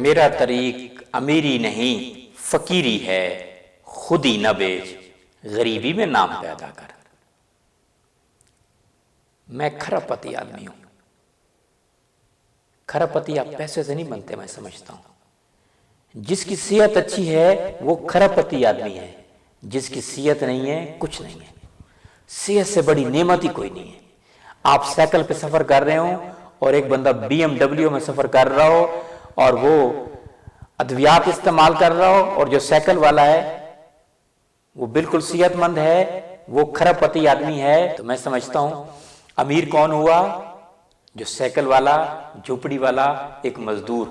میرا طریق امیری نہیں فقیری ہے، خود ہی نہ بیچ غریبی میں نام پیدا کر۔ میں کھرب پتی آدمی ہوں۔ کھرب پتی آپ پیسے سے نہیں بنتے، میں سمجھتا ہوں۔ جس کی صحت اچھی ہے وہ کھرب پتی آدمی ہے، جس کی صحت نہیں ہے کچھ نہیں ہے۔ صحت سے بڑی نعمت ہی کوئی نہیں ہے۔ آپ سائیکل پہ سفر کر رہے ہوں اور ایک بندہ BMW میں سفر کر رہا ہو اور وہ ادویات استعمال کر رہا ہو، اور جو سائیکل والا ہے وہ بالکل صحت مند ہے، وہ کھرب پتی آدمی ہے، تو میں سمجھتا ہوں امیر کون ہوا؟ جو سائیکل والا، جھوپڑی والا، ایک مزدور۔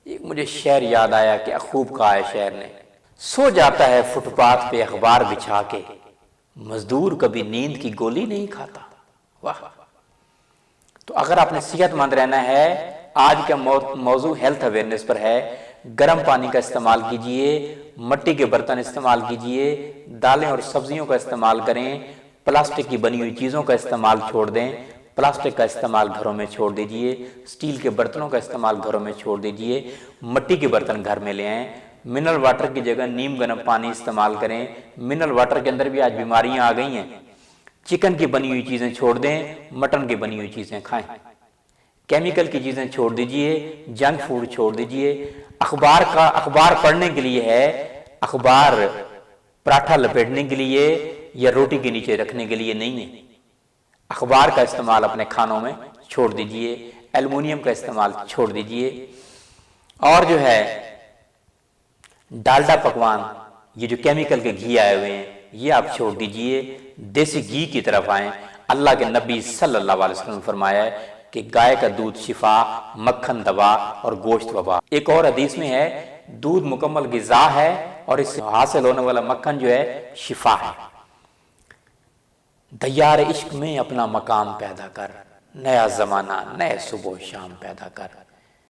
ایک مجھے شعر یاد آیا کہ خوب کہا ہے شعر نے، سو جاتا ہے فٹ پاتھ پہ اخبار بچھا کے، مزدور کبھی نیند کی گولی نہیں کھاتا۔ واہ! تو اگر آپ نے صحت مند رہنا ہے، آج کا موضوع ہیلتھ اویئرنیس پر ہے۔ گرم پانی کا استعمال کیجئے، مٹی کے برتن استعمال کیجئے، دالیں اور سبزیوں کا استعمال کریں، پلاسٹک کی بنی ہوئی چیزوں کا استعمال چھوڑ دیں، پلاسٹک کا استعمال گھروں میں چھوڑ دیجئے، سٹیل کے برتنوں کا استعمال گھروں میں چھوڑ دیجئے، مٹی کے برتن گھر میں لے آئیں، منرل واٹر کی جگہ نیم گرم پانی استعمال کریں۔ منرل واٹر کے اندر بھی آج بیماریاں آ گئی ہیں۔ چکن کی بنی ہوئی چیزیں چھوڑ دیں، مٹن کی بنی ہوئی چیزیں کھائیں، کیمیکل کی چیزیں چھوڑ دیجئے، جنک فوڈ چھوڑ دیجئے۔ اخبار پڑھنے کے لیے ہے، اخبار پراٹھا لپیٹنے کے لیے یا روٹی کے نیچے رکھنے کے لیے نہیں ہے۔ اخبار کا استعمال اپنے کھانوں میں چھوڑ دیجئے، ایلومینیم کا استعمال چھوڑ دیجئے، اور جو ہے ڈالڈا پکوان، یہ جو کیمیکل کے گھی آئے ہوئے ہیں، یہ آپ چھوڑ دیجئے، دیسی گھی کی طرف آئیں۔ اللہ کے نبی صلی اللہ علیہ وسلم نے فرمایا ہے کہ گائے کا دودھ شفا، مکھن دوا اور گوشت وبا۔ ایک اور حدیث میں ہے دودھ مکمل غذا ہے اور اس سے حاصل ہونے والا مکھن جو ہے شفا ہے۔ دیار عشق میں اپنا مقام پیدا کر، نیا زمانہ نئے صبح و شام پیدا کر۔